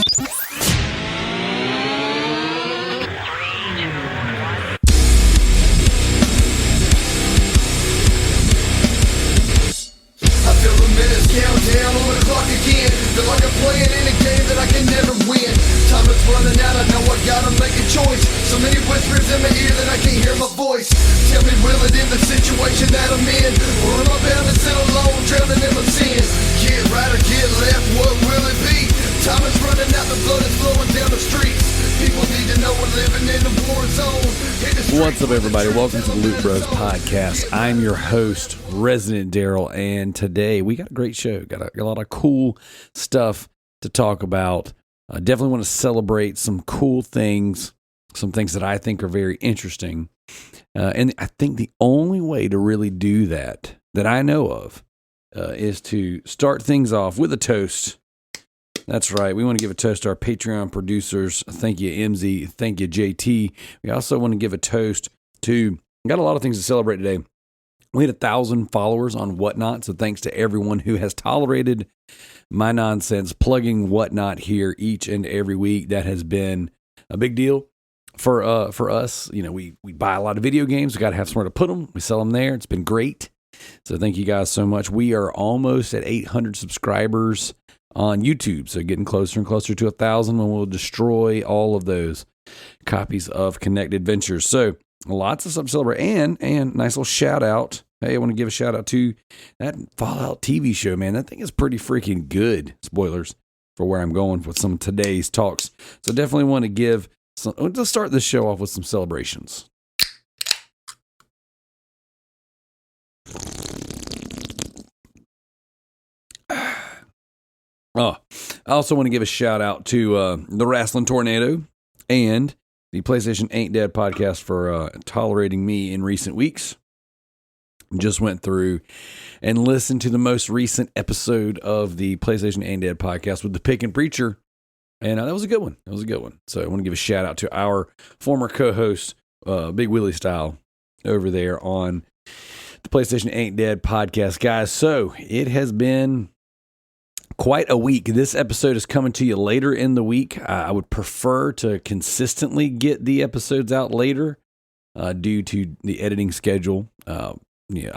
Countdown on the clock again. Feel like I'm playing in a game that I can never win. Time is running out, I know I gotta make a choice. So many whispers in my ear that I can't hear my voice. Tell me, will it end the situation that I'm in? Or am I bound to sit alone, drowning in my sin? Get right or get left, what will it be? Time is running out, the blood is flowing down the streets. People need to know we're living in a war zone. What's up, everybody? Welcome to the Loot Bros Podcast. I'm your host, Resident Daryl, and today we got a great show. Got a lot of cool stuff to talk about. I definitely want to celebrate some cool things, some things that I think are very interesting. And I think the only way to really do that I know of, is to start things off with a toast. That's right. We want to give a toast to our Patreon producers. Thank you, MZ. Thank you, JT. We also want to give a toast to, got a lot of things to celebrate today. We had 1,000 followers on Whatnot, so thanks to everyone who has tolerated my nonsense, plugging Whatnot here each and every week. That has been a big deal for us. You know, we buy a lot of video games. We got to have somewhere to put them. We sell them there. It's been great. So thank you guys so much. We are almost at 800 subscribers on YouTube, so getting closer and closer to 1,000 when we'll destroy all of those copies of Connected Ventures. So lots of stuff to celebrate, and nice little shout out. Hey, I want to give a shout out to that Fallout TV show, man. That thing is pretty freaking good. Spoilers for where I'm going with some of today's talks. So definitely want to give some. Let's start this show off with some celebrations. Oh, I also want to give a shout out to the Wrestling Tornado and the PlayStation Ain't Dead podcast for tolerating me in recent weeks. Just went through and listened to the most recent episode of the PlayStation Ain't Dead podcast with the Pick and Preacher, and that was a good one. So I want to give a shout out to our former co-host, Big Willie Style, over there on the PlayStation Ain't Dead podcast, guys. So it has been quite a week. This episode is coming to you later in the week. I would prefer to consistently get the episodes out later due to the editing schedule. I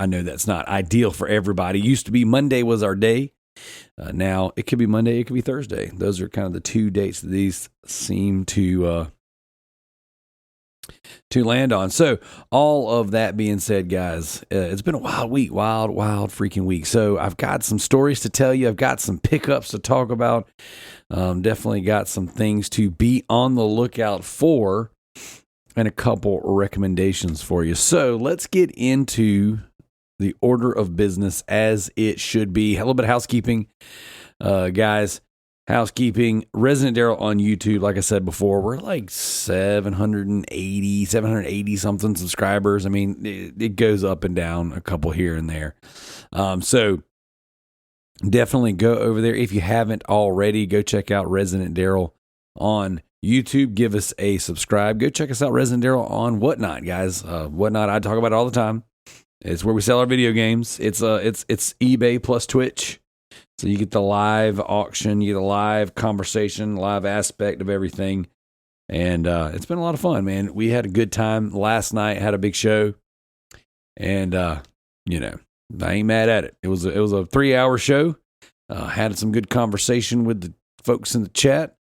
know that's not ideal for everybody. Used to be Monday was our day. Now it could be Monday, it could be Thursday. Those are kind of the two dates that these seem to land on. So all of that being said, guys, it's been a wild week, wild freaking week. So I've got some stories to tell you. I've got some pickups to talk about. Definitely got some things to be on the lookout for and a couple recommendations for you. So let's get into the order of business as it should be. A little bit of housekeeping, guys. Housekeeping, Resident Daryl on YouTube, like I said before, we're like 780 something subscribers. I mean, it goes up and down a couple here and there. So definitely go over there. If you haven't already, go check out Resident Daryl on YouTube. Give us a subscribe. Go check us out, Resident Daryl, on Whatnot, guys. Whatnot, I talk about it all the time. It's where we sell our video games. It's eBay plus Twitch. So you get the live auction, you get the live conversation, live aspect of everything. And it's been a lot of fun, man. We had a good time last night, had a big show. And, I ain't mad at it. It was a 3-hour show. Had some good conversation with the folks in the chat.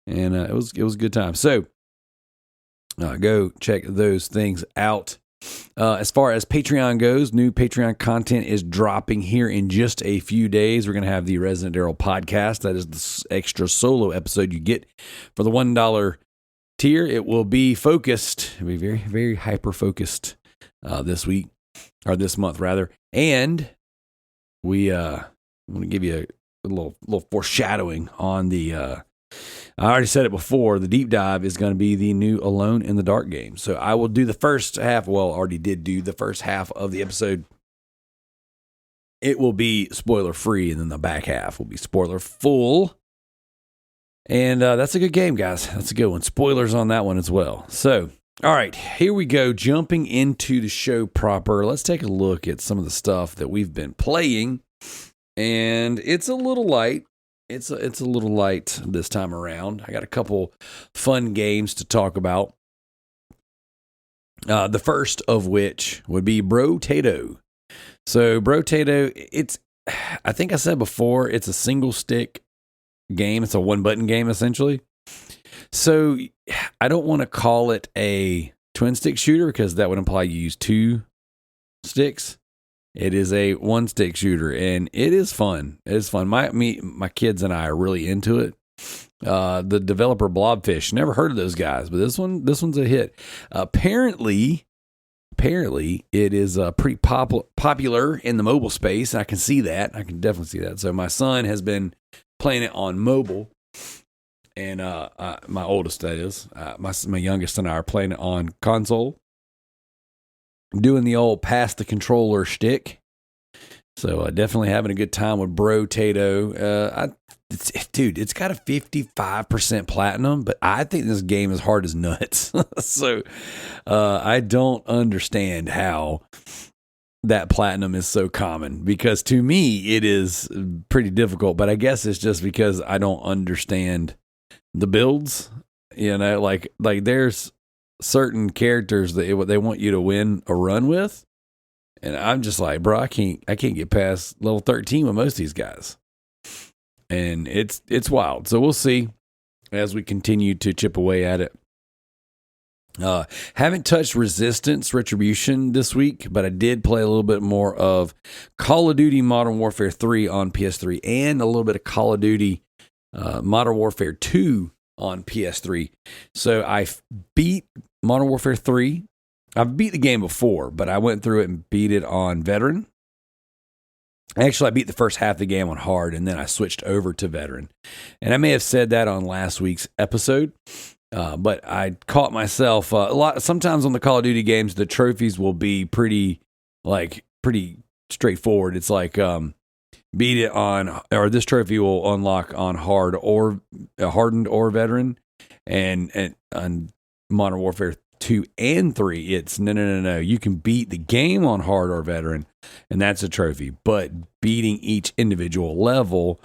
And it was a good time. So go check those things out. As far as Patreon goes, new Patreon content is dropping here in just a few days. We're going to have the Resident Daryl podcast. That is the extra solo episode you get for the $1 tier. It will be focused. It'll be very, very hyper-focused this week, or this month, rather. And we want to give you a little foreshadowing on the I already said it before, the deep dive is going to be the new Alone in the Dark game. So I will do the first half. Well, already did do the first half of the episode. It will be spoiler free, and then the back half will be spoiler full. And that's a good game, guys. That's a good one. Spoilers on that one as well. So, all right, here we go. Jumping into the show proper. Let's take a look at some of the stuff that we've been playing. And it's a little light. it's a little light this time around. I got a couple fun games to talk about. The first of which would be Bro-Tato. So Bro-Tato, I think I said before, it's a single stick game. It's a one button game essentially. So I don't want to call it a twin stick shooter because that would imply you use two sticks. It is a one stick shooter and it is fun. It is fun. My kids and I are really into it. The developer Blobfish, never heard of those guys, but this one's a hit. Apparently it is pretty popular in the mobile space. And I can see that. I can definitely see that. So my son has been playing it on mobile, and my oldest, that is, my youngest and I are playing it on console, doing the old pass the controller shtick. So definitely having a good time with Bro-Tato. Dude, it's got a 55% platinum, but I think this game is hard as nuts. So I don't understand how that platinum is so common, because to me it is pretty difficult, but I guess it's just because I don't understand the builds. Like there's certain characters that they want you to win a run with, and I'm just like, bro, I can't get past level 13 with most of these guys. And it's wild. So we'll see as we continue to chip away at it. Haven't touched Resistance Retribution this week, but I did play a little bit more of Call of Duty Modern Warfare 3 on PS3 and a little bit of Call of Duty Modern Warfare 2 on PS3. So I beat Modern Warfare 3. I've beat the game before, but I went through it and beat it on Veteran. Actually, I beat the first half of the game on hard, and then I switched over to veteran. And I may have said that on last week's episode, but I caught myself sometimes on the Call of Duty games, the trophies will be pretty straightforward. It's like beat it on, or this trophy will unlock on hard or hardened or veteran, and on Modern Warfare 2 and 3, it's no. You can beat the game on hard or veteran, and that's a trophy. But beating each individual level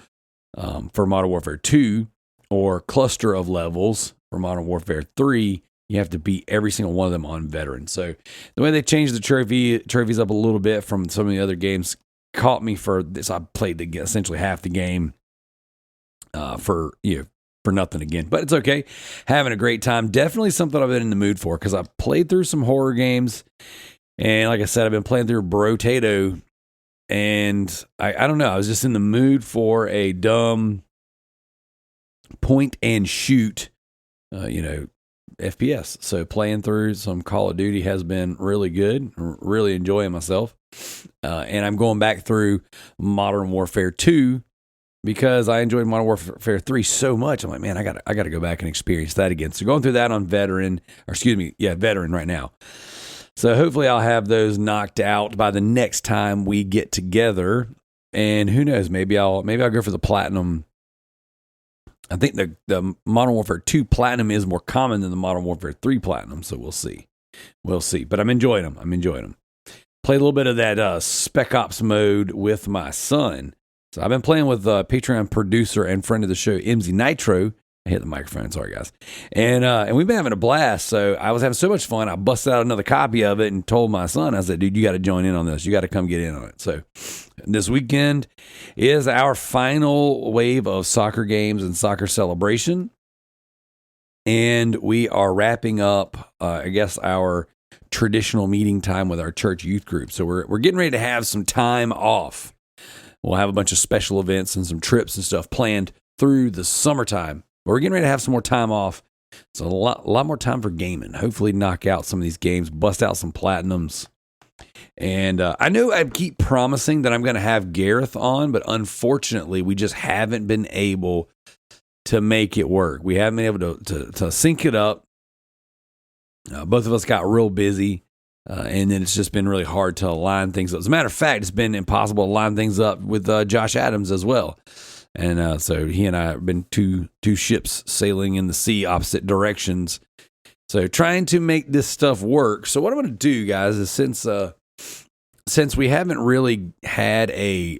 for Modern Warfare 2 or cluster of levels for Modern Warfare 3, you have to beat every single one of them on veteran. So the way they changed the trophies up a little bit from some of the other games caught me for this. I played essentially half the game for nothing again, but it's okay. Having a great time. Definitely something I've been in the mood for, because I've played through some horror games, and like I said, I've been playing through Bro-Tato, and I don't know, I was just in the mood for a dumb point and shoot FPS. So playing through some Call of Duty has been really good. Really enjoying myself, and I'm going back through Modern Warfare 2 because I enjoyed Modern Warfare 3 so much. I'm like, man, I got to go back and experience that again. So going through that on veteran right now. So hopefully I'll have those knocked out by the next time we get together. And who knows, maybe I'll go for the platinum. I think the Modern Warfare 2 platinum is more common than the Modern Warfare 3 platinum. So we'll see. But I'm enjoying them. Play a little bit of that Spec Ops mode with my son. So I've been playing with Patreon producer and friend of the show, MZ Nitro. I hit the microphone, sorry guys. And we've been having a blast. So I was having so much fun, I busted out another copy of it and told my son, I said, dude, you got to join in on this. You got to come get in on it. So this weekend is our final wave of soccer games and soccer celebration. And we are wrapping up, our traditional meeting time with our church youth group. So we're getting ready to have some time off. We'll have a bunch of special events and some trips and stuff planned through the summertime. But we're getting ready to have some more time off. So a lot more time for gaming. Hopefully knock out some of these games, bust out some platinums. And I know I keep promising that I'm going to have Gareth on, but unfortunately we just haven't been able to make it work. We haven't been able to sync it up. Both of us got real busy. And then it's just been really hard to line things up. As a matter of fact, it's been impossible to line things up with Josh Adams as well. And so he and I have been two ships sailing in the sea opposite directions. So trying to make this stuff work. So what I'm going to do, guys, is since we haven't really had a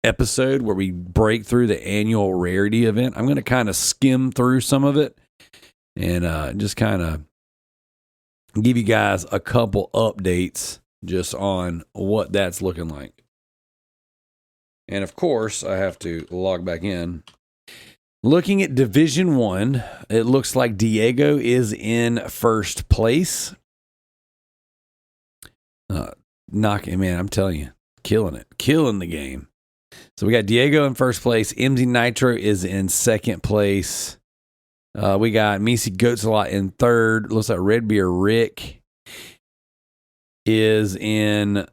episode where we break through the annual rarity event. I'm going to kind of skim through some of it and just kind of give you guys a couple updates just on what that's looking like. And of course, I have to log back in. Looking at Division 1, it looks like Diego is in first place. Knocking, man, I'm telling you, killing it. Killing the game. So we got Diego in first place. MZ Nitro is in second place. We got Misi Goatsalot in third. Looks like Red Beer Rick is in...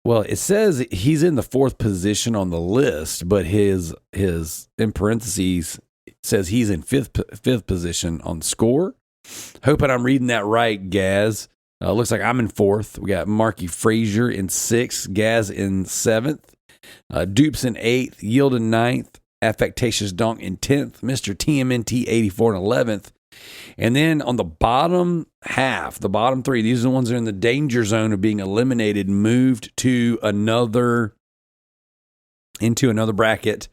Well, it says he's in the fourth position on the list, but his in parentheses says he's in fifth position on the score. Hoping I'm reading that right, Gaz. Looks like I'm in fourth. We got Marky Frazier in sixth, Gaz in seventh, Dupes in eighth, Yield in ninth, Affectatious Donk in 10th, Mr. TMNT 84 in 11th. And then on the bottom half, the bottom three, these are the ones that are in the danger zone of being eliminated, moved to another bracket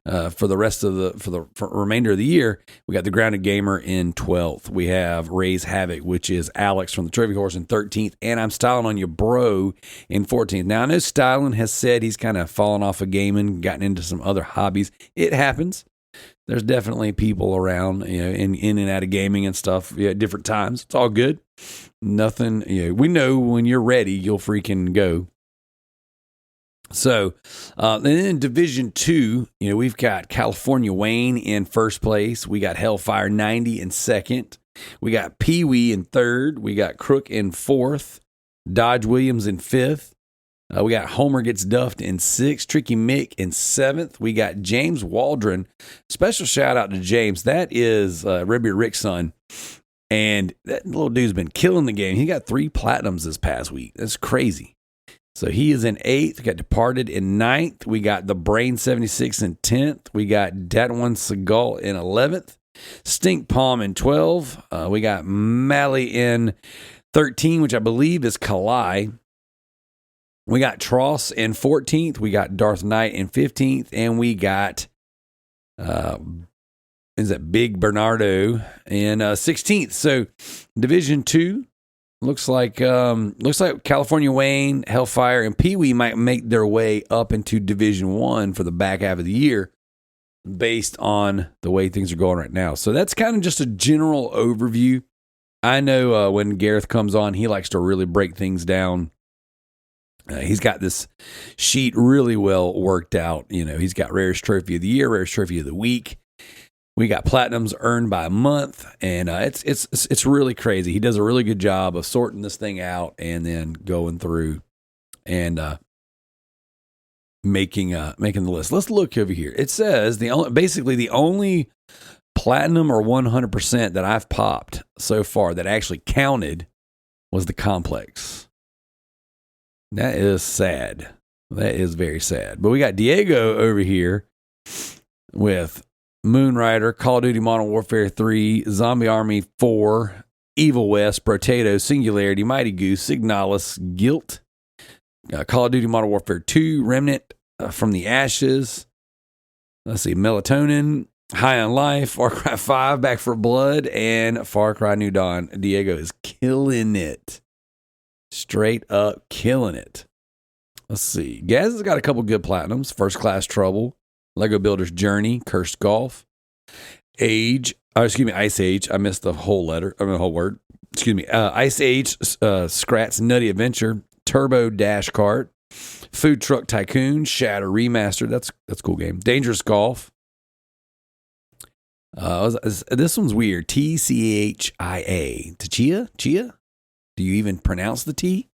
for the rest of the remainder of the year. We got the Grounded Gamer in 12th. We have Raise Havoc, which is Alex from the Trophy Horse in 13th, and I'm Styling on You Bro in 14th. Now I know Styling has said he's kind of fallen off of gaming, gotten into some other hobbies. It happens. There's definitely people around, in and out of gaming and stuff at different times. It's all good. Nothing, we know when you're ready, you'll freaking go. So, and then in Division 2, we've got California Wayne in first place. We got Hellfire 90 in second. We got Pee Wee in third. We got Crook in fourth. Dodge Williams in fifth. We got Homer Gets Duffed in sixth. Tricky Mick in seventh. We got James Waldron. Special shout out to James. That is Red Beard Rick's son. And that little dude's been killing the game. He got 3 platinums this past week. That's crazy. So he is in 8th. We got Departed in 9th. We got The Brain 76 in 10th. We got Dat One Seagal in 11th. Stink Palm in 12. We got Mally in 13, which I believe is Kalai. We got Tross in 14th. We got Darth Knight in 15th. And we got, Big Bernardo in 16th. So Division 2 looks like California Wayne, Hellfire, and Pee Wee might make their way up into Division 1 for the back half of the year based on the way things are going right now. So that's kind of just a general overview. I know when Gareth comes on, he likes to really break things down. He's got this sheet really well worked out. He's got Rarest Trophy of the Year, Rarest Trophy of the Week. We got platinums earned by a month, and it's really crazy. He does a really good job of sorting this thing out and then going through and making the list. Let's look over here. It says the only platinum or 100% that I've popped so far that actually counted was the complex. That is sad. That is very sad. But we got Diego over here with Moonrider, Call of Duty Modern Warfare 3, Zombie Army 4, Evil West, Potato, Singularity, Mighty Goose, Signalis, Guilt, Call of Duty Modern Warfare 2, Remnant, From the Ashes, let's see, Melatonin, High on Life, Far Cry 5, Back for Blood, and Far Cry New Dawn. Diego is killing it. Straight up killing it. Let's see. Gaz has got a couple good platinums. First Class Trouble, Lego Builder's Journey, Cursed Golf, Ice Age. I missed the whole word. Ice Age, Scrat's Nutty Adventure, Turbo Dash Kart, Food Truck Tycoon, Shatter Remastered. That's a cool game. Dangerous Golf. This one's weird. TCHIA. Chia? Do you even pronounce the T?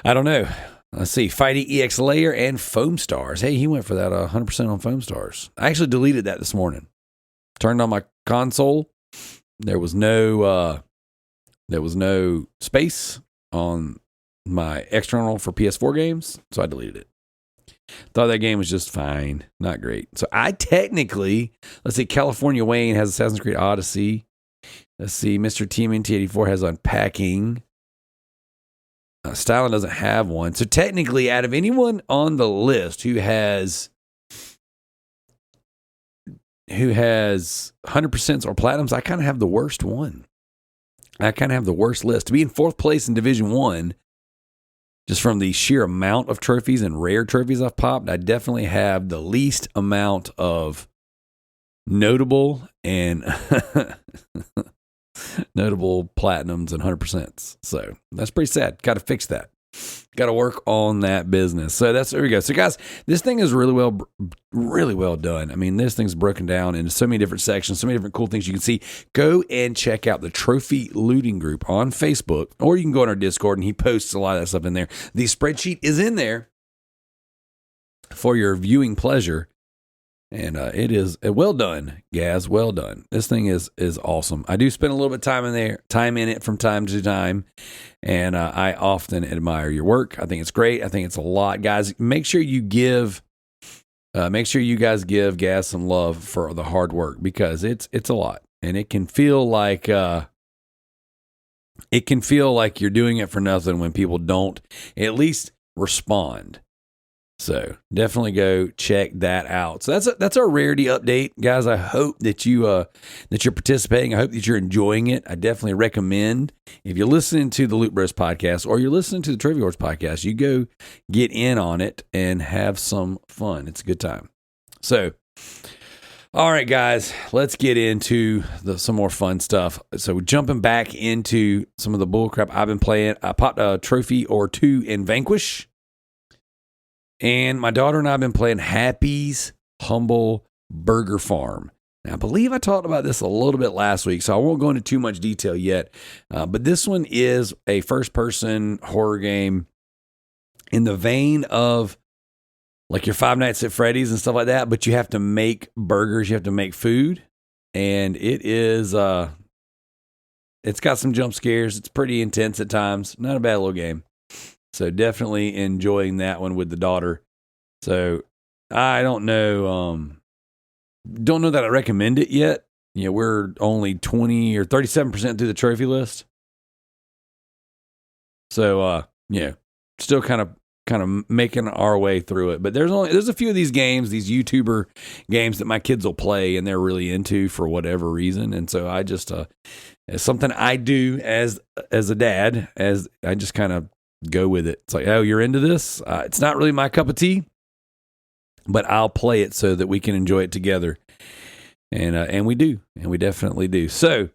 I don't know. Let's see. Fighting EX Layer and Foam Stars. Hey, he went for that 100% on Foam Stars. I actually deleted that this morning. Turned on my console. There was no space on my external for PS4 games, so I deleted it. Thought that game was just fine. Not great. So I technically, let's see, California Wayne has Assassin's Creed Odyssey. Let's see, Mr. TMNT84 has Unpacking. Styling doesn't have one. So technically, out of anyone on the list who has 100% or platinums, I kind of have the worst one. I kind of have the worst list. To be in fourth place in Division 1, just from the sheer amount of trophies and rare trophies I've popped, I definitely have the least amount of notable and notable platinums and 100%. So that's pretty sad. Got to fix that. Got to work on that business. So there we go. So guys, this thing is really well done. I mean, this thing's broken down into so many different sections, so many different cool things you can see. Go and check out the Trophy Looting Group on Facebook, or you can go on our Discord, and he posts a lot of that stuff in there. The spreadsheet is in there for your viewing pleasure. And it is well done, Gaz. Well done. This thing is awesome. I do spend a little bit of time in it from time to time, and I often admire your work. I think it's great. I think it's a lot, guys. Make sure you guys give Gaz some love for the hard work, because it's a lot, and it can feel like you're doing it for nothing when people don't at least respond. So definitely go check that out. So that's our rarity update, guys. I hope that you're participating. I hope that you're enjoying it. I definitely recommend, if you're listening to the Loot Bros podcast or you're listening to the Trivia Wars podcast, you go get in on it and have some fun. It's a good time. So, all right, guys, let's get into some more fun stuff. So we're jumping back into some of the bullcrap I've been playing. I popped a trophy or two in Vanquish. And my daughter and I have been playing Happy's Humble Burger Farm. Now, I believe I talked about this a little bit last week, so I won't go into too much detail yet. But this one is a first-person horror game in the vein of like your Five Nights at Freddy's and stuff like that, but you have to make burgers, you have to make food. And it is, it's got some jump scares. It's pretty intense at times. Not a bad little game. So definitely enjoying that one with the daughter. So I don't know that I recommend it yet. You know, we're only 20 or 37% through the trophy list. So still kind of making our way through it. But there's a few of these games, these YouTuber games that my kids will play and they're really into for whatever reason. And so I just it's something I do as a dad, as I just kind of go with it. It's like, oh, you're into this? It's not really my cup of tea, but I'll play it so that we can enjoy it together. And we do. And we definitely do. So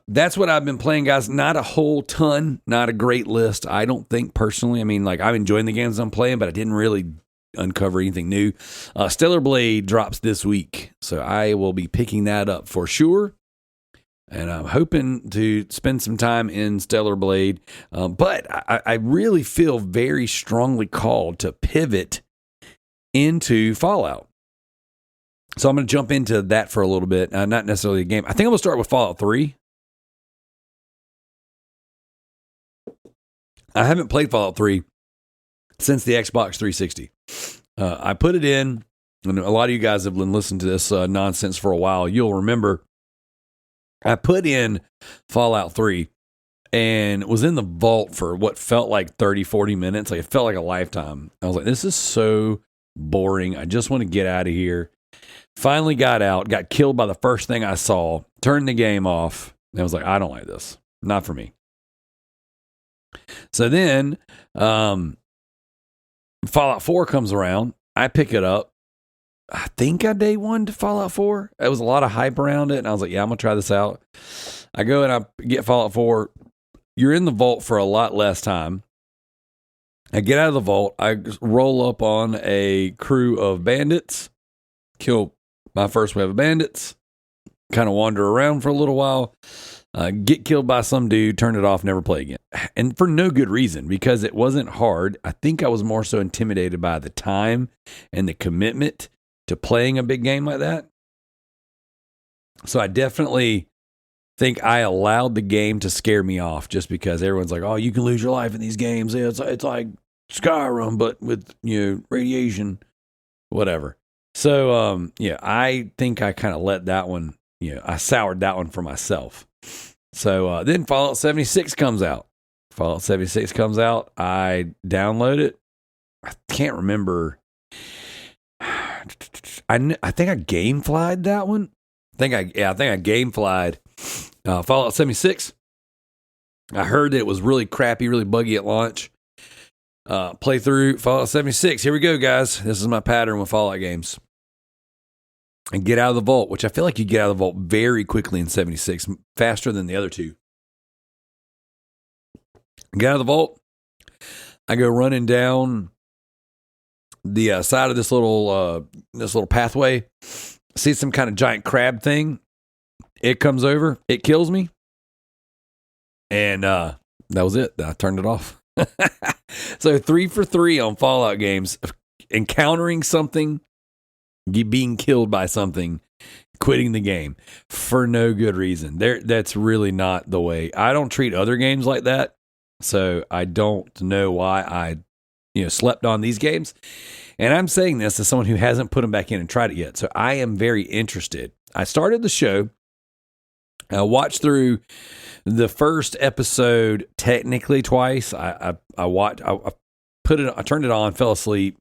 that's what I've been playing, guys. Not a whole ton, not a great list, I don't think, personally. I mean, like, I'm enjoying the games I'm playing, but I didn't really uncover anything new. Stellar Blade drops this week, so I will be picking that up for sure. And I'm hoping to spend some time in Stellar Blade. But I really feel very strongly called to pivot into Fallout. So I'm going to jump into that for a little bit. Not necessarily a game. I think I'm going to start with Fallout 3. I haven't played Fallout 3 since the Xbox 360. I put it in, and a lot of you guys have been listening to this nonsense for a while. You'll remember I put in Fallout 3 and was in the vault for what felt like 30, 40 minutes. Like, it felt like a lifetime. I was like, this is so boring. I just want to get out of here. Finally got out, got killed by the first thing I saw, turned the game off. And I was like, I don't like this. Not for me. So then Fallout 4 comes around. I pick it up. I think I day one to Fallout 4. There was a lot of hype around it, and I was like, yeah, I'm going to try this out. I go and I get Fallout 4. You're in the vault for a lot less time. I get out of the vault. I roll up on a crew of bandits, kill my first wave of bandits, kind of wander around for a little while, get killed by some dude, turn it off, never play again. And for no good reason, because it wasn't hard. I think I was more so intimidated by the time and the commitment to playing a big game like that. So I definitely think I allowed the game to scare me off, just because everyone's like, oh, you can lose your life in these games. It's like Skyrim, but with, radiation, whatever. So, I think I kind of let that one, I soured that one for myself. So then Fallout 76 comes out. Fallout 76 comes out. I download it. I can't remember. I think I gameflied that one. I think I gameflied Fallout 76. I heard that it was really crappy, really buggy at launch. Play through Fallout 76. Here we go, guys. This is my pattern with Fallout games. And get out of the vault, which I feel like you get out of the vault very quickly in 76, faster than the other two. Get out of the vault. I go running down the side of this little pathway. See some kind of giant crab thing. It comes over. It kills me. And that was it. I turned it off. So 3 for 3 on Fallout games. Encountering something, being killed by something, quitting the game for no good reason. That's really not the way. I don't treat other games like that. So I don't know why I slept on these games. And I'm saying this as someone who hasn't put them back in and tried it yet. So I am very interested. I started the show. I watched through the first episode technically twice. I turned it on, fell asleep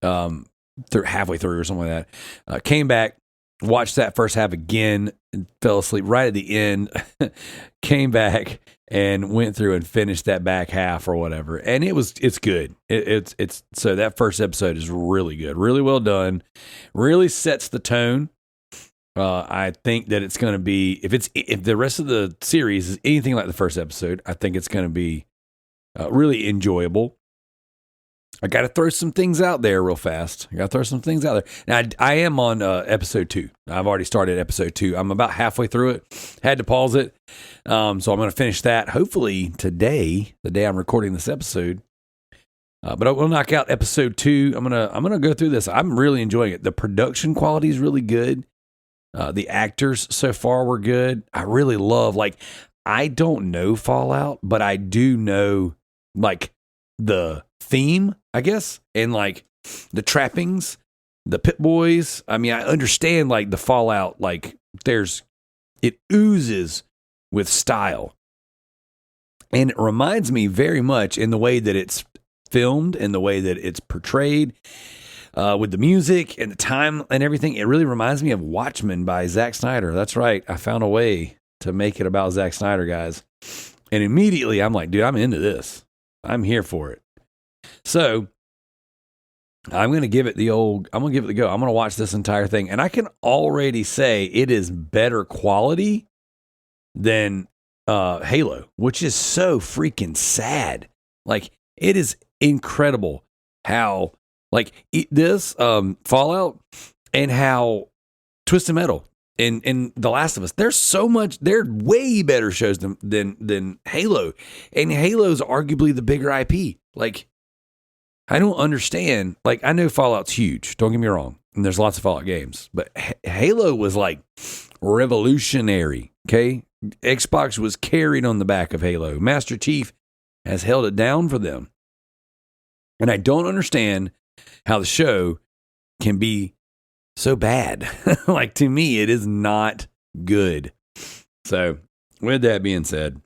halfway through or something like that. Came back, watched that first half again, and fell asleep right at the end. Came back and went through and finished that back half or whatever. And it's good. It's so that first episode is really good, really well done, really sets the tone. I think that it's going to be, if the rest of the series is anything like the first episode, I think it's going to be really enjoyable. I got to throw some things out there real fast. Now, I am on episode 2. I've already started episode 2. I'm about halfway through it. Had to pause it. So I'm going to finish that hopefully today, the day I'm recording this episode. But I will knock out episode 2. I'm gonna go through this. I'm really enjoying it. The production quality is really good. The actors so far were good. I really love, I don't know Fallout, but I do know, the theme, I guess, and, the trappings, the Pit Boys. I mean, I understand, the Fallout, it oozes with style. And it reminds me very much in the way that it's filmed, in the way that it's portrayed, with the music and the time and everything. It really reminds me of Watchmen by Zack Snyder. That's right. I found a way to make it about Zack Snyder, guys. And immediately I'm like, dude, I'm into this. I'm here for it. So I'm going to give it the go. I'm going to watch this entire thing. And I can already say it is better quality than Halo, which is so freaking sad. It is incredible how this Fallout and how Twisted Metal and The Last of Us, they're way better shows than Halo. And Halo's arguably the bigger IP. I don't understand. I know Fallout's huge. Don't get me wrong. And there's lots of Fallout games. But Halo was revolutionary. Okay? Xbox was carried on the back of Halo. Master Chief has held it down for them. And I don't understand how the show can be so bad. To me, it is not good. So, with that being said,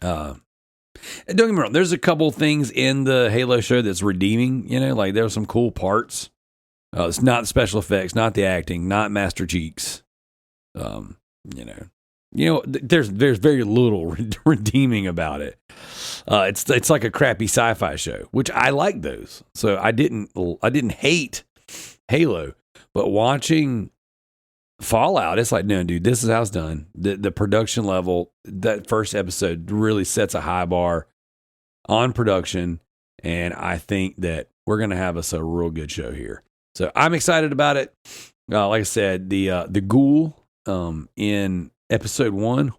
don't get me wrong, there's a couple things in the Halo show that's redeeming, there's some cool parts. It's not the special effects, not the acting, not Master Cheeks. There's very little redeeming about it. It's like a crappy sci-fi show, which I like those. So I didn't hate Halo, but watching Fallout, it's no, dude, this is how it's done. The production level, that first episode really sets a high bar on production, and I think that we're gonna have us a real good show here. So I'm excited about it. Like I said, the ghoul in episode 1,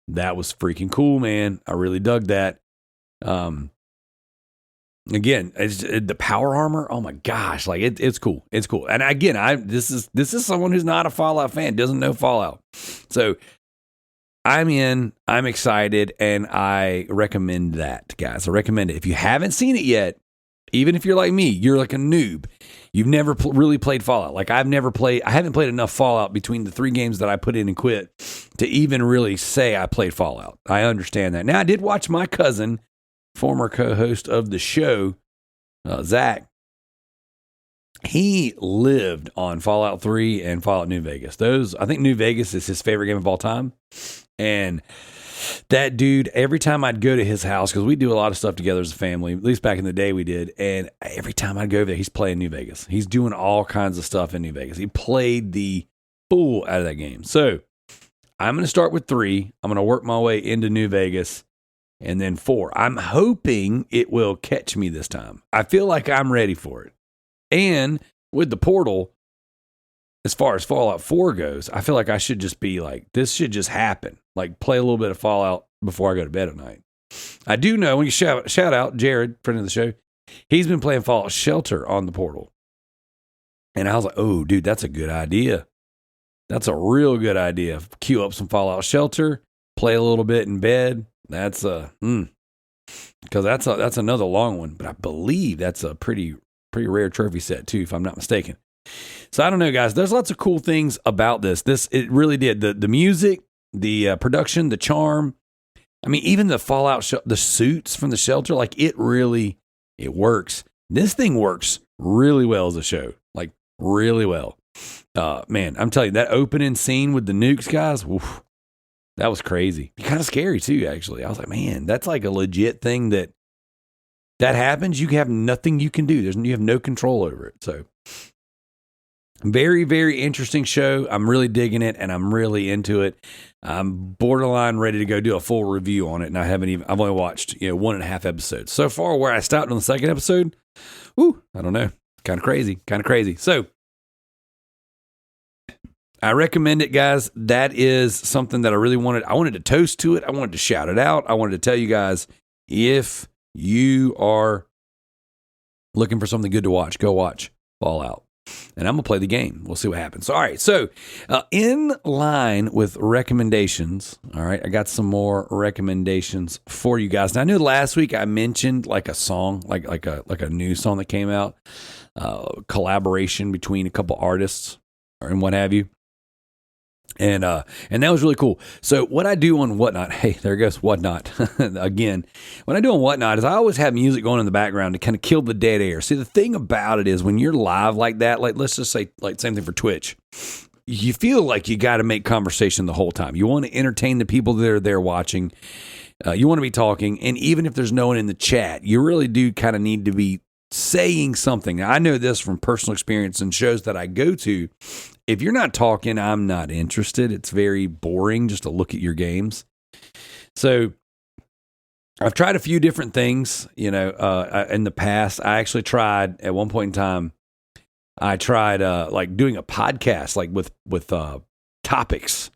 that was freaking cool, man. I really dug that. Again, the power armor. Oh my gosh, it's cool. It's cool. And again, this is someone who's not a Fallout fan, doesn't know Fallout. So I'm in. I'm excited, and I recommend that, guys. I recommend it. If you haven't seen it yet, even if you're like me, you're like a noob. You've never really played Fallout. I haven't played enough Fallout between the 3 games that I put in and quit to even really say I played Fallout. I understand that. Now, I did watch my cousin, former co-host of the show, Zach. He lived on Fallout 3 and Fallout New Vegas. I think New Vegas is his favorite game of all time. And that dude, every time I'd go to his house, because we do a lot of stuff together as a family, at least back in the day we did, and every time I'd go over there, he's playing New Vegas. He's doing all kinds of stuff in New Vegas. He played the fool out of that game. So I'm going to start with 3. I'm going to work my way into New Vegas, and then 4. I'm hoping it will catch me this time. I feel like I'm ready for it. And with the portal, as far as Fallout 4 goes, I feel like I should just be like, this should just happen. Like, play a little bit of Fallout before I go to bed at night. I do know, when you shout out Jared, friend of the show, he's been playing Fallout Shelter on the portal. And I was like, oh, dude, that's a good idea. That's a real good idea. Queue up some Fallout Shelter, play a little bit in bed. That's because that's another long one. But I believe that's a pretty rare trophy set too, if I'm not mistaken. So I don't know, guys. There's lots of cool things about this. It really did. The music, the production, the charm. I mean, even the Fallout, the suits from the shelter, like it works. This thing works really well as a show, like really well. Man, I'm telling you, that opening scene with the nukes, guys, oof, that was crazy. Kind of scary too, actually. I was like, man, that's like a legit thing that happens. You have nothing you can do. You have no control over it. So very, very interesting show. I'm really digging it and I'm really into it. I'm borderline ready to go do a full review on it. And I've only watched, 1.5 episodes. So far, where I stopped on the second episode, I don't know. Kind of crazy. So I recommend it, guys. That is something that I really wanted. I wanted to toast to it. I wanted to shout it out. I wanted to tell you guys, if you are looking for something good to watch, go watch Fallout. And I'm going to play the game. We'll see what happens. All right. So in line with recommendations, all right, I got some more recommendations for you guys. Now, I knew last week I mentioned like a song, like a new song that came out, collaboration between a couple artists and what have you. And that was really cool. So what I do on Whatnot, hey, there goes Whatnot again. What I do on Whatnot is I always have music going in the background to kind of kill the dead air. See, the thing about it is when you're live like that, like let's just say like same thing for Twitch, you feel like you got to make conversation the whole time. You want to entertain the people that are there watching. You want to be talking. And even if there's no one in the chat, you really do kind of need to be saying something. Now, I know this from personal experience and shows that I go to. If you're not talking, I'm not interested. It's very boring just to look at your games. So I've tried a few different things, in the past. I actually tried at one point in time, I tried like doing a podcast, like with topics.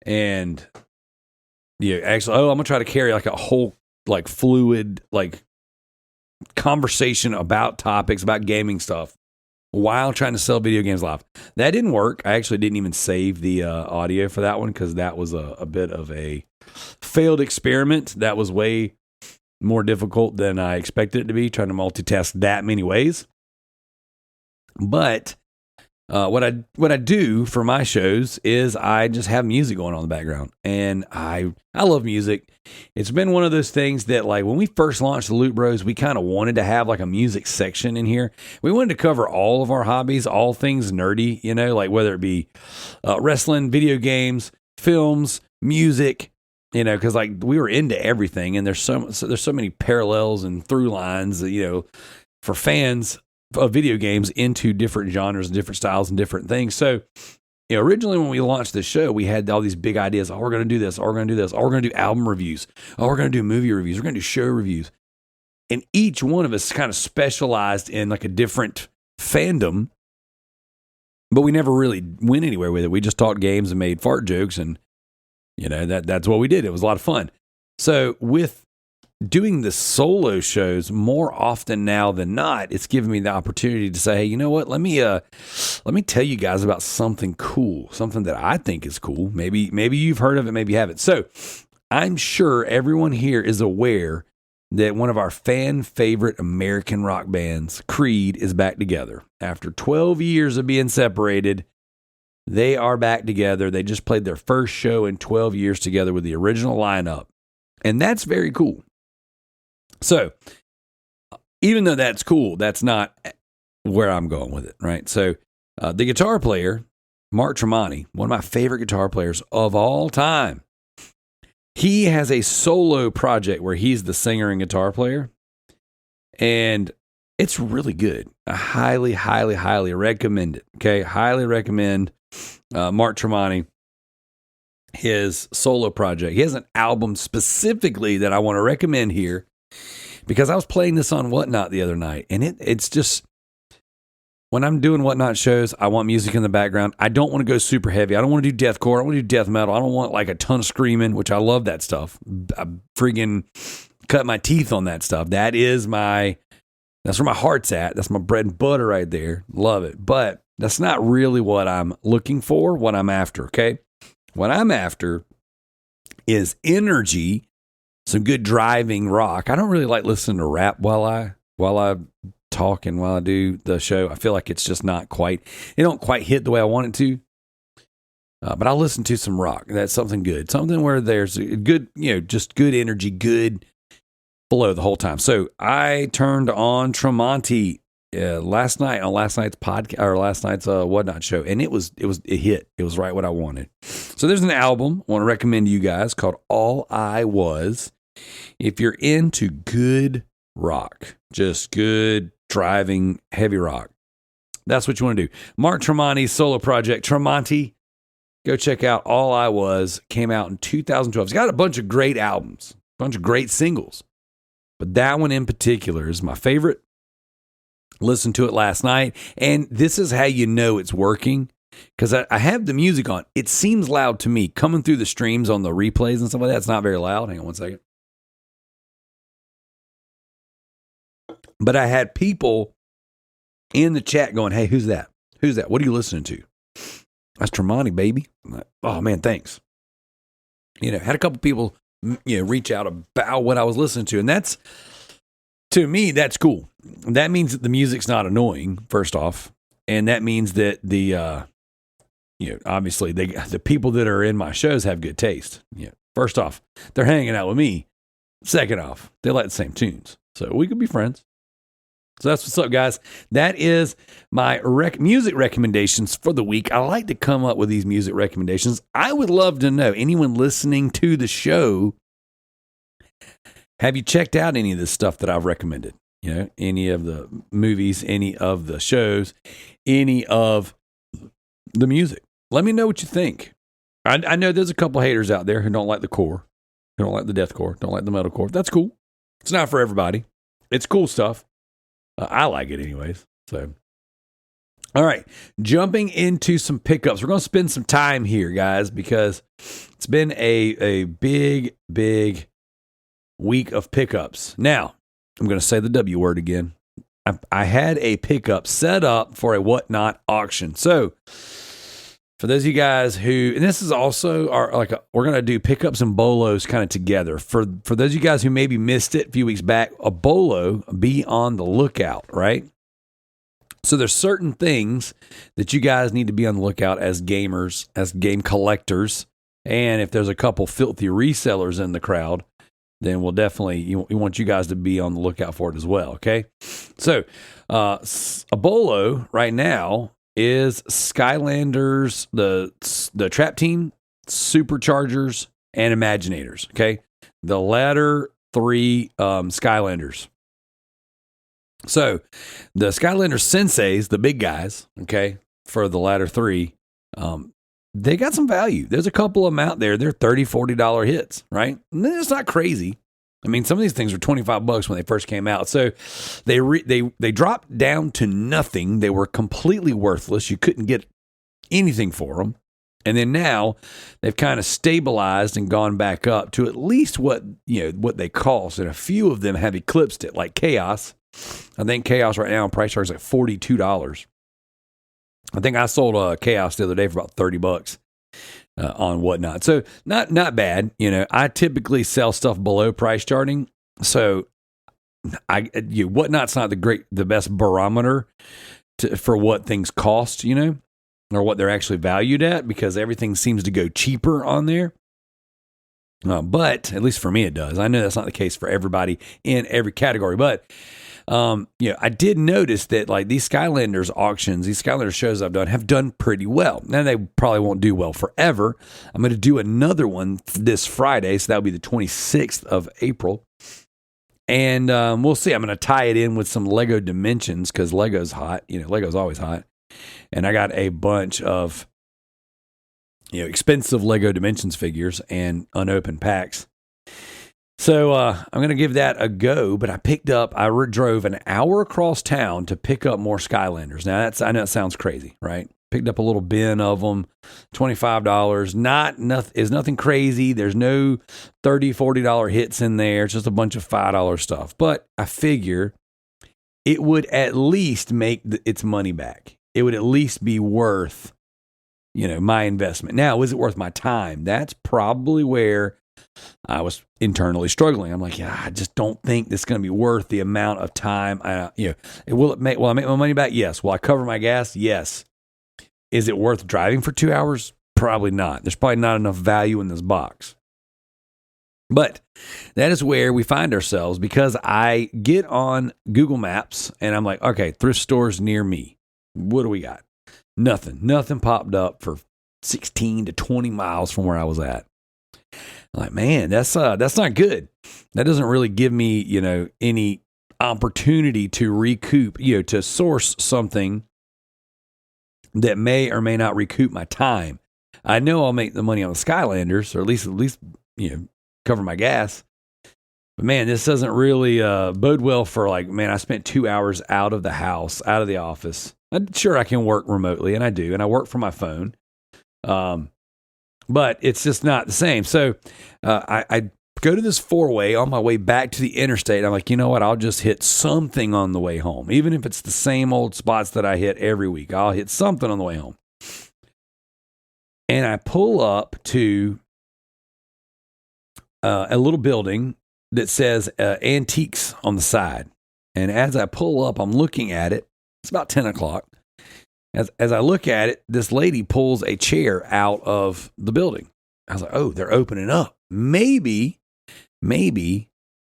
And actually, I'm going to try to carry like a whole like fluid, like conversation about topics, about gaming stuff, while trying to sell video games live. That didn't work. I actually didn't even save the audio for that one because that was a bit of a failed experiment. That was way more difficult than I expected it to be, trying to multitask that many ways. But what I do for my shows is I just have music going on in the background, and I love music. It's been one of those things that, like, when we first launched the Loot Bros, we kind of wanted to have like a music section in here. We wanted to cover all of our hobbies, all things nerdy, like whether it be wrestling, video games, films, music, because like we were into everything, and there's so many parallels and through lines, for fans of video games into different genres, different styles, and different things. So, originally when we launched this show, we had all these big ideas. Oh, we're going to do this. Oh, we're going to do this. Oh, we're going to do album reviews. Oh, we're going to do movie reviews. We're going to do show reviews. And each one of us kind of specialized in like a different fandom, but we never really went anywhere with it. We just talked games and made fart jokes, and that's what we did. It was a lot of fun. So with doing the solo shows more often now than not, it's given me the opportunity to say, hey, you know what? Let me tell you guys about something cool, something that I think is cool. Maybe you've heard of it, maybe you haven't. So I'm sure everyone here is aware that one of our fan favorite American rock bands, Creed, is back together. After 12 years of being separated, They are back together. They just played their first show in 12 years together with the original lineup. And that's very cool. So, even though that's cool, that's not where I'm going with it, right? So, the guitar player, Mark Tremonti, one of my favorite guitar players of all time, he has a solo project where he's the singer and guitar player. And it's really good. I highly, highly, highly recommend it. Okay. Highly recommend Mark Tremonti, his solo project. He has an album specifically that I want to recommend here because I was playing this on Whatnot the other night. And it's just, when I'm doing Whatnot shows, I want music in the background. I don't want to go super heavy. I don't want to do deathcore. I don't want to do death metal. I don't want like a ton of screaming, which I love that stuff. I friggin' cut my teeth on that stuff. That's where my heart's at. That's my bread and butter right there. Love it. But that's not really what I'm looking for, what I'm after, okay? What I'm after is energy, some good driving rock. I don't really like listening to rap while I talk and while I do the show. I feel like it's just not quite, it don't quite hit the way I want it to. But I'll listen to some rock. That's something good. Something where there's a good, just good energy, good flow the whole time. So I turned on Tremonti last night on last night's podcast or last night's Whatnot show, and it hit. It was right what I wanted. So there's an album I want to recommend to you guys called All I Was. If you're into good rock, just good driving heavy rock, that's what you want to do. Mark Tremonti's solo project, Tremonti. Go check out All I Was. Came out in 2012. It's got a bunch of great albums, a bunch of great singles. But that one in particular is my favorite. Listened to it last night. And this is how you know it's working. Because I have the music on. It seems loud to me. Coming through the streams on the replays and stuff like that, it's not very loud. Hang on one second. But I had people in the chat going, hey, who's that? Who's that? What are you listening to? That's Tremonti, baby. I'm like, oh, man, thanks. Had a couple people, reach out about what I was listening to. And that's, to me, that's cool. That means that the music's not annoying, first off. And that means that obviously the people that are in my shows have good taste. First off, they're hanging out with me. Second off, they like the same tunes. So we could be friends. So that's what's up, guys. That is my music recommendations for the week. I like to come up with these music recommendations. I would love to know, anyone listening to the show, have you checked out any of this stuff that I've recommended? Any of the movies, any of the shows, any of the music. Let me know what you think. I know there's a couple haters out there who don't like the core, who don't like the deathcore, don't like the metalcore. That's cool. It's not for everybody. It's cool stuff. I like it anyways. So, all right, jumping into some pickups. We're going to spend some time here, guys, because it's been a big, big week of pickups. Now, I'm going to say the W word again. I had a pickup set up for a Whatnot auction. So, for those of you guys who, and this is also we're going to do pickups and bolos kind of together. For those of you guys who maybe missed it a few weeks back, a bolo, be on the lookout, right? So there's certain things that you guys need to be on the lookout as gamers, as game collectors. And if there's a couple filthy resellers in the crowd, then we'll definitely, we want you guys to be on the lookout for it as well, okay? So a bolo right now is Skylanders, the Trap Team, Superchargers, and Imaginators, okay? The latter three Skylanders. So, the Skylander Senseis, the big guys, okay, for the latter three, they got some value. There's a couple of them out there. They're $30, $40 hits, right? And it's not crazy. I mean, some of these things were $25 when they first came out. So they dropped down to nothing. They were completely worthless. You couldn't get anything for them. And then now they've kind of stabilized and gone back up to at least what they cost. And a few of them have eclipsed it, like Chaos. I think Chaos right now, price tag is like $42. I think I sold Chaos the other day for about $30 on Whatnot. So not bad. I typically sell stuff below price charting. So Whatnot's not the best barometer for what things cost, or what they're actually valued at, because everything seems to go cheaper on there. But at least for me, it does. I know that's not the case for everybody in every category, but I did notice that like these Skylanders auctions, these Skylanders shows I've done have done pretty well. Now they probably won't do well forever. I'm going to do another one this Friday, so that'll be the 26th of April. And we'll see. I'm going to tie it in with some Lego Dimensions because Lego's hot. Lego's always hot. And I got a bunch of expensive Lego Dimensions figures and unopened packs. So I'm going to give that a go, but I drove an hour across town to pick up more Skylanders. Now I know it sounds crazy, right? Picked up a little bin of them, $25. Is nothing crazy. There's no $30, $40 hits in there. It's just a bunch of $5 stuff. But I figure it would at least make its money back. It would at least be worth my investment. Now, is it worth my time? That's probably where I was internally struggling. I'm like, I just don't think this is going to be worth the amount of time. Will I make my money back? Yes. Will I cover my gas? Yes. Is it worth driving for 2 hours? Probably not. There's probably not enough value in this box. But that is where we find ourselves, because I get on Google Maps and I'm like, okay, thrift stores near me. What do we got? Nothing popped up for 16 to 20 miles from where I was at. I'm like, man, that's not good. That doesn't really give me, any opportunity to recoup, to source something that may or may not recoup my time. I know I'll make the money on the Skylanders, or at least cover my gas. But man, this doesn't really bode well for I spent 2 hours out of the house, out of the office. I'm sure I can work remotely, and I do, and I work from my phone. But it's just not the same. So I go to this 4-way on my way back to the interstate. I'm like, you know what? I'll just hit something on the way home. Even if it's the same old spots that I hit every week, I'll hit something on the way home. And I pull up to a little building that says antiques on the side. And as I pull up, I'm looking at it. It's about 10 o'clock. As I look at it, this lady pulls a chair out of the building. I was like, oh, they're opening up. Maybe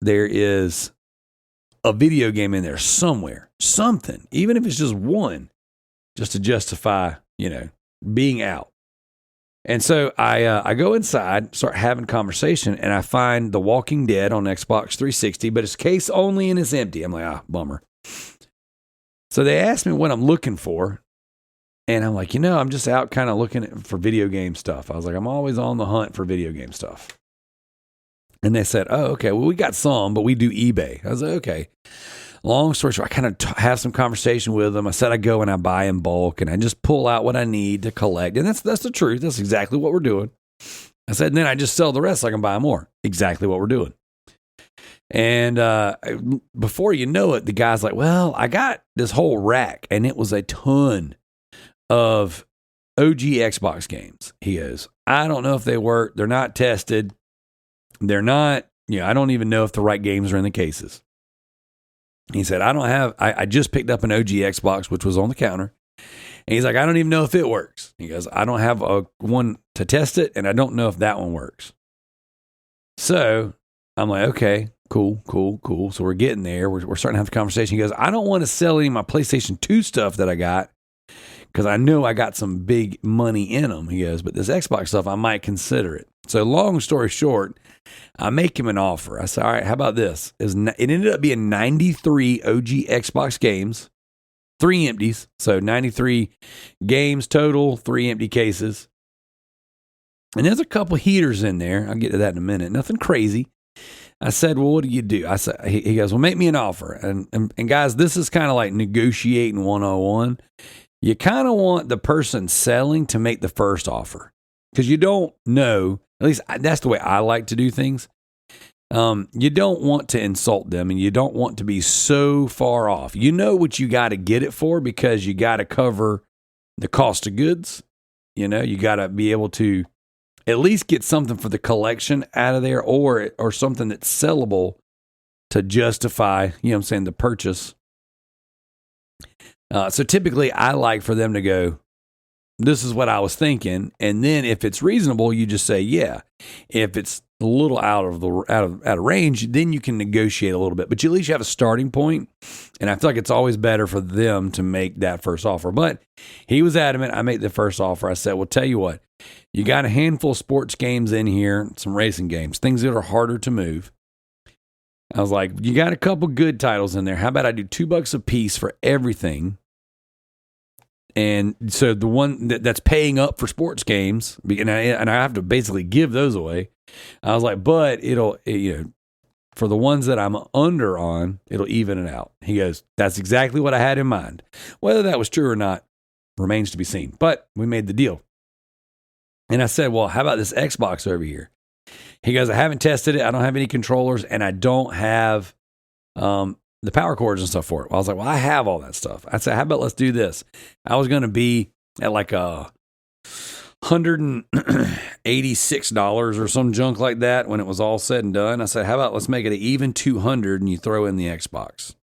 there is a video game in there somewhere, something, even if it's just one, just to justify, being out. And so I go inside, start having conversation, and I find The Walking Dead on Xbox 360, but it's case only and it's empty. I'm like, bummer. So they asked me what I'm looking for. And I'm like, I'm just out kind of looking for video game stuff. I was like, I'm always on the hunt for video game stuff. And they said, oh, okay, well, we got some, but we do eBay. I was like, okay. Long story short, I kind of have some conversation with them. I said I go and I buy in bulk, and I just pull out what I need to collect. And that's the truth. That's exactly what we're doing. I said, and then I just sell the rest so I can buy more. Exactly what we're doing. And before you know it, the guy's like, well, I got this whole rack, and it was a ton of OG Xbox games. He goes, I don't know if they work. They're not tested. They're not, I don't even know if the right games are in the cases. He said, I just picked up an OG Xbox, which was on the counter. And he's like, I don't even know if it works. He goes, I don't have one to test it, and I don't know if that one works. So I'm like, okay, cool. So we're getting there. We're starting to have the conversation. He goes, I don't want to sell any of my PlayStation 2 stuff that I got, because I know I got some big money in them. He goes, but this Xbox stuff, I might consider it. So long story short, I make him an offer. I said, all right, how about this? It ended up being 93 OG Xbox games, 3 empties. So 93 games total, 3 empty cases. And there's a couple heaters in there. I'll get to that in a minute. Nothing crazy. I said, well, what do you do? I said, he goes, well, make me an offer. And guys, this is kind of like negotiating 101. You kind of want the person selling to make the first offer, because you don't know, at least that's the way I like to do things. You don't want to insult them, and you don't want to be so far off. You know what you got to get it for, because you got to cover the cost of goods. You got to be able to at least get something for the collection out of there, or something that's sellable to justify, the purchase. So typically I like for them to go, this is what I was thinking. And then if it's reasonable, you just say, yeah. If it's a little out of range, then you can negotiate a little bit. But you at least you have a starting point. And I feel like it's always better for them to make that first offer. But he was adamant. I made the first offer. I said, well, tell you what, you got a handful of sports games in here, some racing games, things that are harder to move. I was like, you got a couple good titles in there. How about I do $2 a piece for everything? And so the one that's paying up for sports games, and I have to basically give those away. I was like, but for the ones that I'm under on, it'll even it out. He goes, that's exactly what I had in mind. Whether that was true or not remains to be seen. But we made the deal. And I said, well, how about this Xbox over here? He goes, I haven't tested it. I don't have any controllers, and I don't have the power cords and stuff for it. I was like, well, I have all that stuff. I said, how about let's do this? I was going to be at like $186 or some junk like that when it was all said and done. I said, how about let's make it an even $200 and you throw in the Xbox?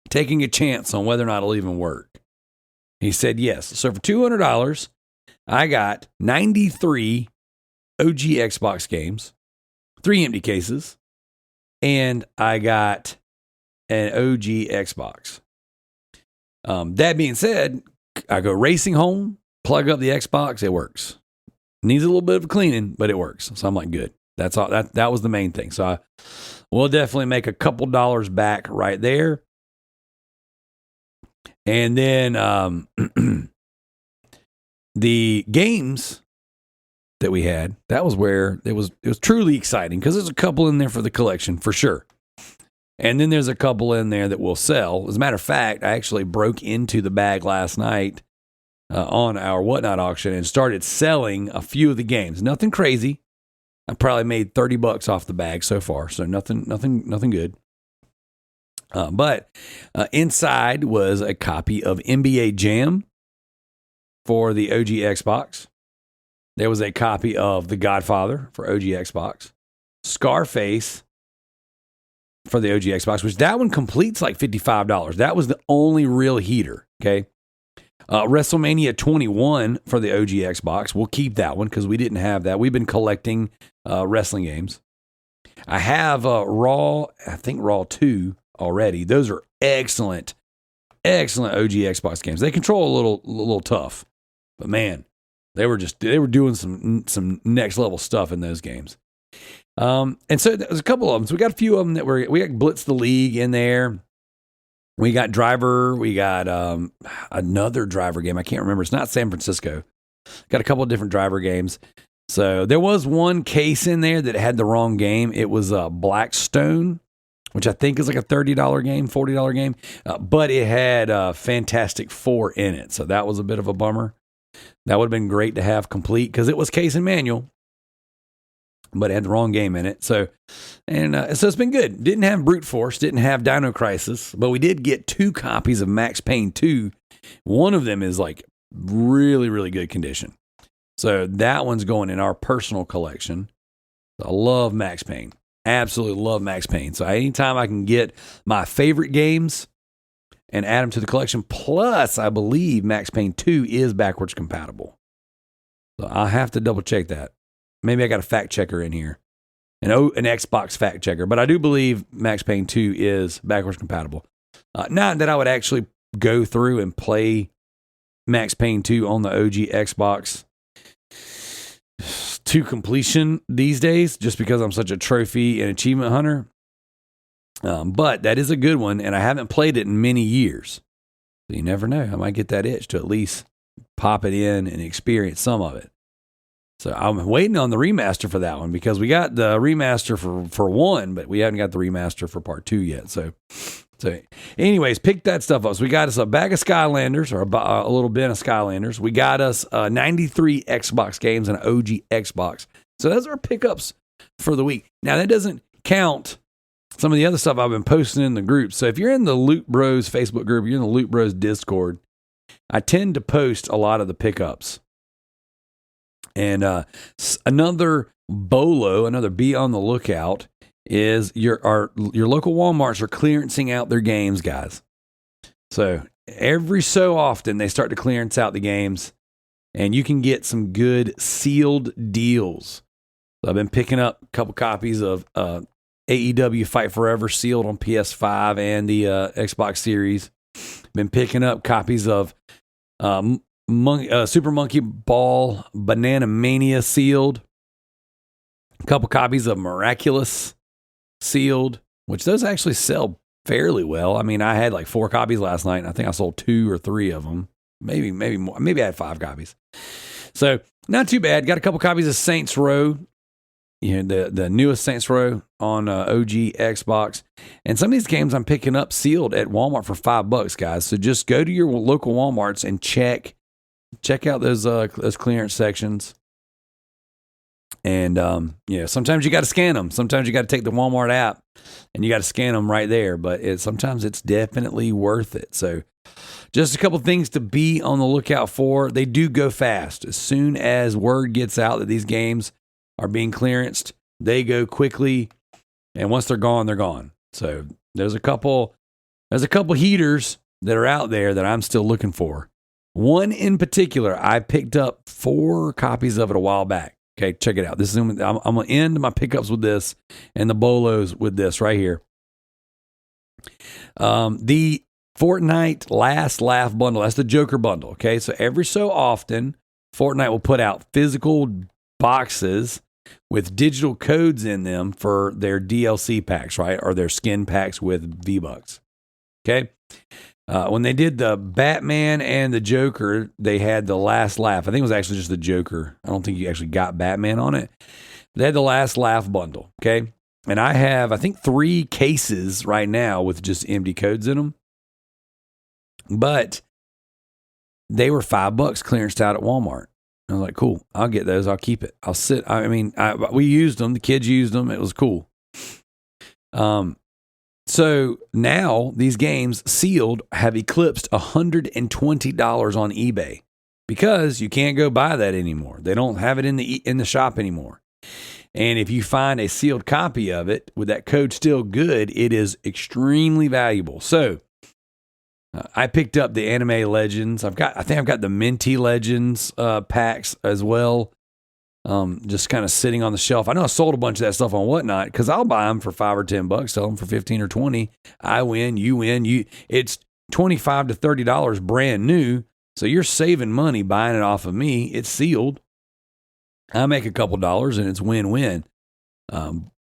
Taking a chance on whether or not it'll even work. He said yes. So for $200, I got 93 OG Xbox games, 3 empty cases, and I got an OG Xbox. That being said, I go racing home, plug up the Xbox, it works. Needs a little bit of cleaning, but it works. So I'm like, good. That's all. That was the main thing. So I will definitely make a couple dollars back right there. And then the games that we had, that was where it was truly exciting because there's a couple in there for the collection for sure. And then there's a couple in there that will sell. As a matter of fact, I actually broke into the bag last night on our Whatnot auction and started selling a few of the games. Nothing crazy. I probably made $30 off the bag so far, so nothing good. But inside was a copy of NBA Jam for the OG Xbox. There was a copy of The Godfather for OG Xbox. Scarface for the OG Xbox, which that one completes like $55. That was the only real heater, okay? WrestleMania 21 for the OG Xbox. We'll keep that one because we didn't have that. We've been collecting wrestling games. I have Raw 2 already. Those are excellent OG Xbox games. They control a little tough, but man, they were doing some next level stuff in those games. And so there's a couple of them. So we got a few of them we got Blitz the League in there. We got Driver. We got another Driver game. I can't remember. It's not San Francisco. Got a couple of different Driver games. So there was one case in there that had the wrong game. It was Blackstone, which I think is like a $30 game, $40 game. But it had Fantastic Four in it. So that was a bit of a bummer. That would have been great to have complete because it was case and manual, but it had the wrong game in it. So it's been good. Didn't have Brute Force, didn't have Dino Crisis, but we did get 2 copies of Max Payne 2. One of them is like really, really good condition. So that one's going in our personal collection. I love Max Payne. Absolutely love Max Payne. So anytime I can get my favorite games and add them to the collection, plus I believe Max Payne 2 is backwards compatible. So I'll have to double check that. Maybe I got a fact checker in here, an Xbox fact checker, but I do believe Max Payne 2 is backwards compatible. Not that I would actually go through and play Max Payne 2 on the OG Xbox to completion these days, just because I'm such a trophy and achievement hunter. But that is a good one, and I haven't played it in many years. So you never know. I might get that itch to at least pop it in and experience some of it. So I'm waiting on the remaster for that one because we got the remaster for 1, but we haven't got the remaster for part 2 yet. So anyways, pick that stuff up. So we got us a bag of Skylanders, or a little bin of Skylanders. We got us 93 Xbox games and an OG Xbox. So those are pickups for the week. Now that doesn't count some of the other stuff I've been posting in the group. So if you're in the Loot Bros Facebook group, you're in the Loot Bros Discord, I tend to post a lot of the pickups. And another BOLO, another be on the lookout, is your local Walmarts are clearancing out their games, guys. So every so often they start to clearance out the games. and you can get some good sealed deals. So I've been picking up a couple copies of AEW Fight Forever sealed on PS5 and the Xbox Series. Been picking up copies of Super Monkey Ball Banana Mania sealed. A couple copies of Miraculous sealed, which those actually sell fairly well. I mean, I had like 4 copies last night, and I think I sold 2 or 3 of them. Maybe more. Maybe I had 5 copies. So not too bad. Got a couple copies of Saints Row. The newest Saints Row on OG Xbox. And some of these games I'm picking up sealed at Walmart for $5, guys. So just go to your local Walmarts and check out those clearance sections. And sometimes you got to scan them. Sometimes you got to take the Walmart app and you got to scan them right there. But sometimes it's definitely worth it. So just a couple things to be on the lookout for. They do go fast. As soon as word gets out that these games are being clearanced, they go quickly, and once they're gone, they're gone. So there's a couple heaters that are out there that I'm still looking for. One in particular, I picked up 4 copies of it a while back. Okay, check it out. This is I'm gonna end my pickups with this and the BOLOs with this right here. The Fortnite Last Laugh bundle. That's the Joker bundle. Okay, so every so often, Fortnite will put out physical boxes with digital codes in them for their DLC packs, right? Or their skin packs with V-Bucks. Okay. When they did the Batman and the Joker, they had the Last Laugh. I think it was actually just the Joker. I don't think you actually got Batman on it. They had the Last Laugh bundle. Okay. And I have, I think, 3 cases right now with just empty codes in them. But they were $5 clearanced out at Walmart. I was like, cool, I'll get those. I'll keep it. I'll sit. We used them. The kids used them. It was cool. So now these games sealed have eclipsed $120 on eBay because you can't go buy that anymore. They don't have it in the shop anymore. And if you find a sealed copy of it with that code still good, it is extremely valuable. So I picked up the Anime Legends. I think I've got the Minty Legends packs as well. Just kind of sitting on the shelf. I know I sold a bunch of that stuff on Whatnot because I'll buy them for $5 or $10, sell them for 15 or 20. I win, you win. It's $25 to $30 brand new. So you're saving money buying it off of me. It's sealed. I make a couple dollars and it's win-win.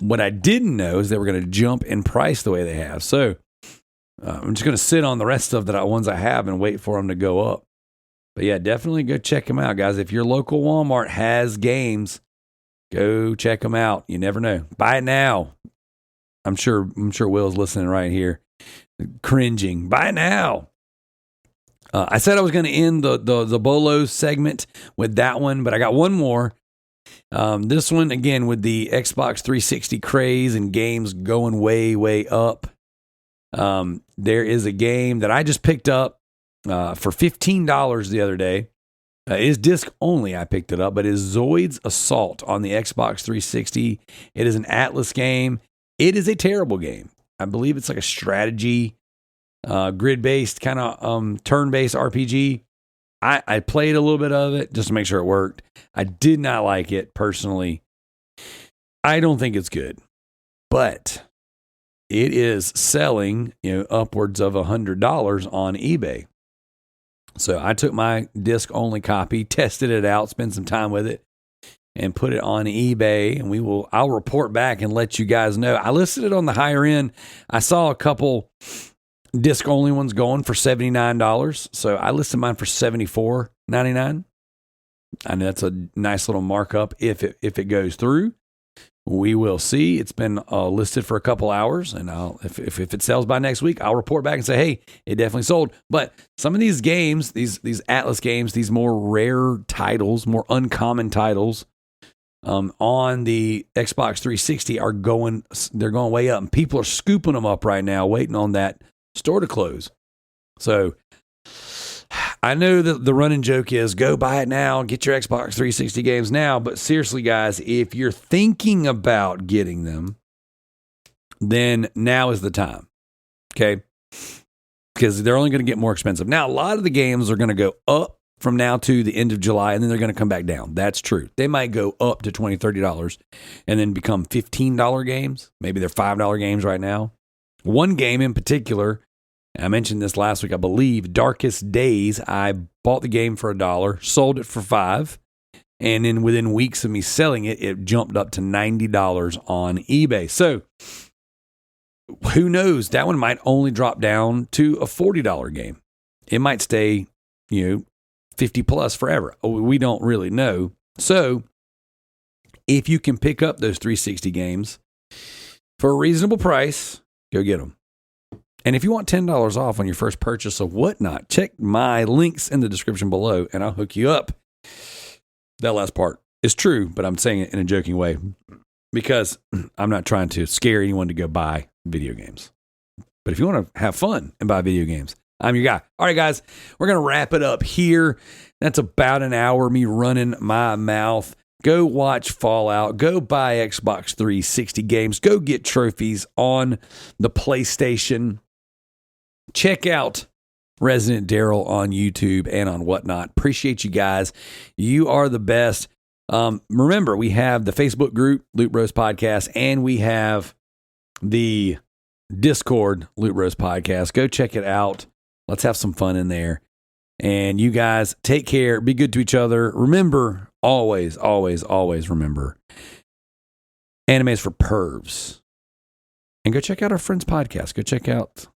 What I didn't know is they were going to jump in price the way they have. So I'm just going to sit on the rest of the ones I have and wait for them to go up. But yeah, definitely go check them out, guys. If your local Walmart has games, go check them out. You never know. Buy it now. I'm sure Will's listening right here, cringing. Buy it now. I said I was going to end the BOLOs segment with that one, but I got one more. This one, again, with the Xbox 360 craze and games going way, way up. There is a game that I just picked up for $15 the other day. It is disc only. I picked it up, but it is Zoid's Assault on the Xbox 360. It is an Atlas game. It is a terrible game. I believe it's like a strategy, grid-based kind of turn-based RPG. I played a little bit of it just to make sure it worked. I did not like it personally. I don't think it's good, but it is selling, upwards of $100 on eBay. So I took my disc only copy, tested it out, spent some time with it, and put it on eBay. And I'll report back and let you guys know. I listed it on the higher end. I saw a couple disc only ones going for $79. So I listed mine for $74.99. I know that's a nice little markup if it goes through. We will see. It's been listed for a couple hours, and if it sells by next week, I'll report back and say, hey, it definitely sold. But some of these games, these Atlas games, these more rare titles, more uncommon titles, on the Xbox 360 they're going way up, and people are scooping them up right now, waiting on that store to close. So I know that the running joke is go buy it now, get your Xbox 360 games now. But seriously, guys, if you're thinking about getting them, then now is the time. Okay. Because they're only going to get more expensive. Now, a lot of the games are going to go up from now to the end of July, and then they're going to come back down. That's true. They might go up to $20, $30 and then become $15 games. Maybe they're $5 games right now. One game in particular, I mentioned this last week, I believe, Darkest Days. I bought the game for $1, sold it for $5, and then within weeks of me selling it, it jumped up to $90 on eBay. So who knows? That one might only drop down to a $40 game. It might stay, 50 plus forever. We don't really know. So if you can pick up those 360 games for a reasonable price, go get them. And if you want $10 off on your first purchase of Whatnot, check my links in the description below and I'll hook you up. That last part is true, but I'm saying it in a joking way because I'm not trying to scare anyone to go buy video games. But if you want to have fun and buy video games, I'm your guy. All right, guys, we're going to wrap it up here. That's about an hour, me running my mouth. Go watch Fallout. Go buy Xbox 360 games. Go get trophies on the PlayStation. Check out Resident Daryl on YouTube and on Whatnot. Appreciate you guys. You are the best. Remember, we have the Facebook group, Loot Bros Podcast, and we have the Discord, Loot Bros Podcast. Go check it out. Let's have some fun in there. And you guys, take care. Be good to each other. Remember, always, always, always remember, anime is for pervs. And go check out our friends' podcast. Go check out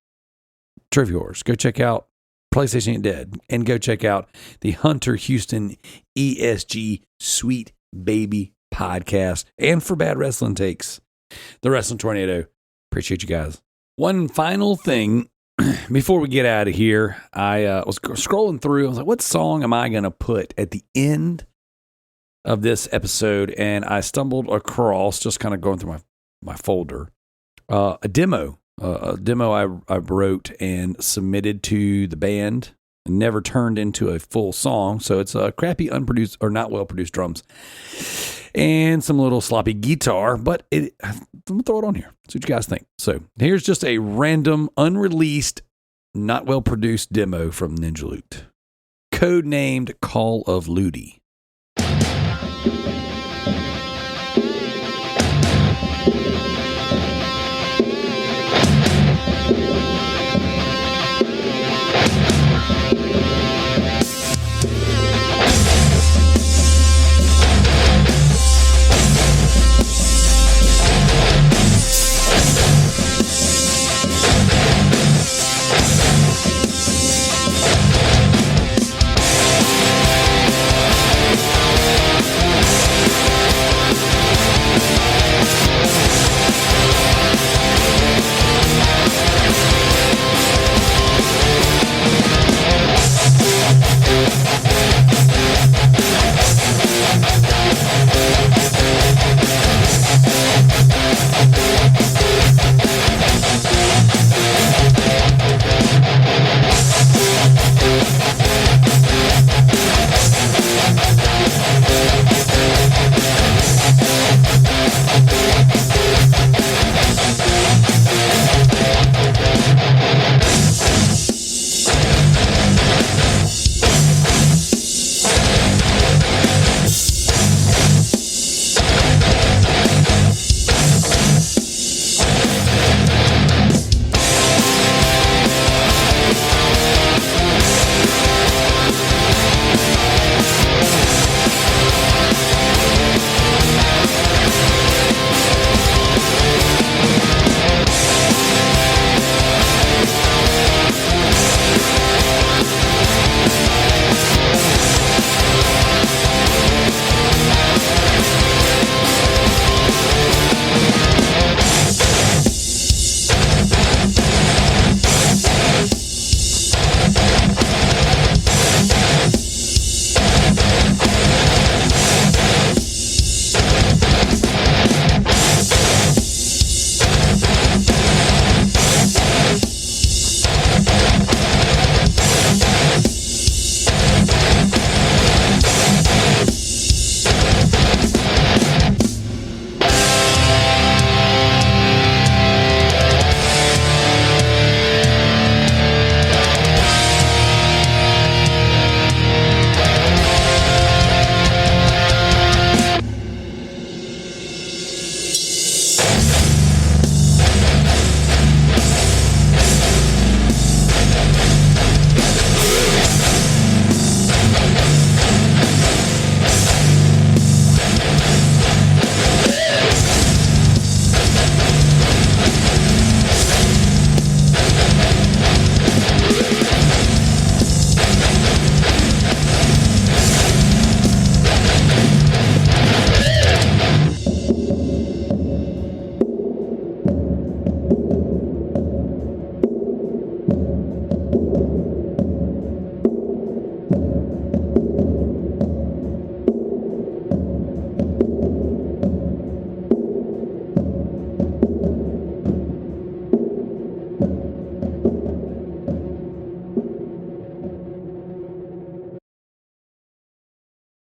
Trivia Wars. Go check out PlayStation Ain't Dead. And go check out the Hunter Houston ESG Sweet Baby podcast. And for Bad Wrestling Takes, the Wrestling Tornado. Appreciate you guys. One final thing before we get out of here, I was scrolling through. I was like, what song am I going to put at the end of this episode? And I stumbled across, just kind of going through my folder, a demo I wrote and submitted to the band. Never turned into a full song. So it's a crappy, unproduced or not well-produced drums and some little sloppy guitar, but I'm going to throw it on here. See what you guys think. So here's just a random, unreleased, not well-produced demo from Ninja Loot. Codenamed Call of Looty.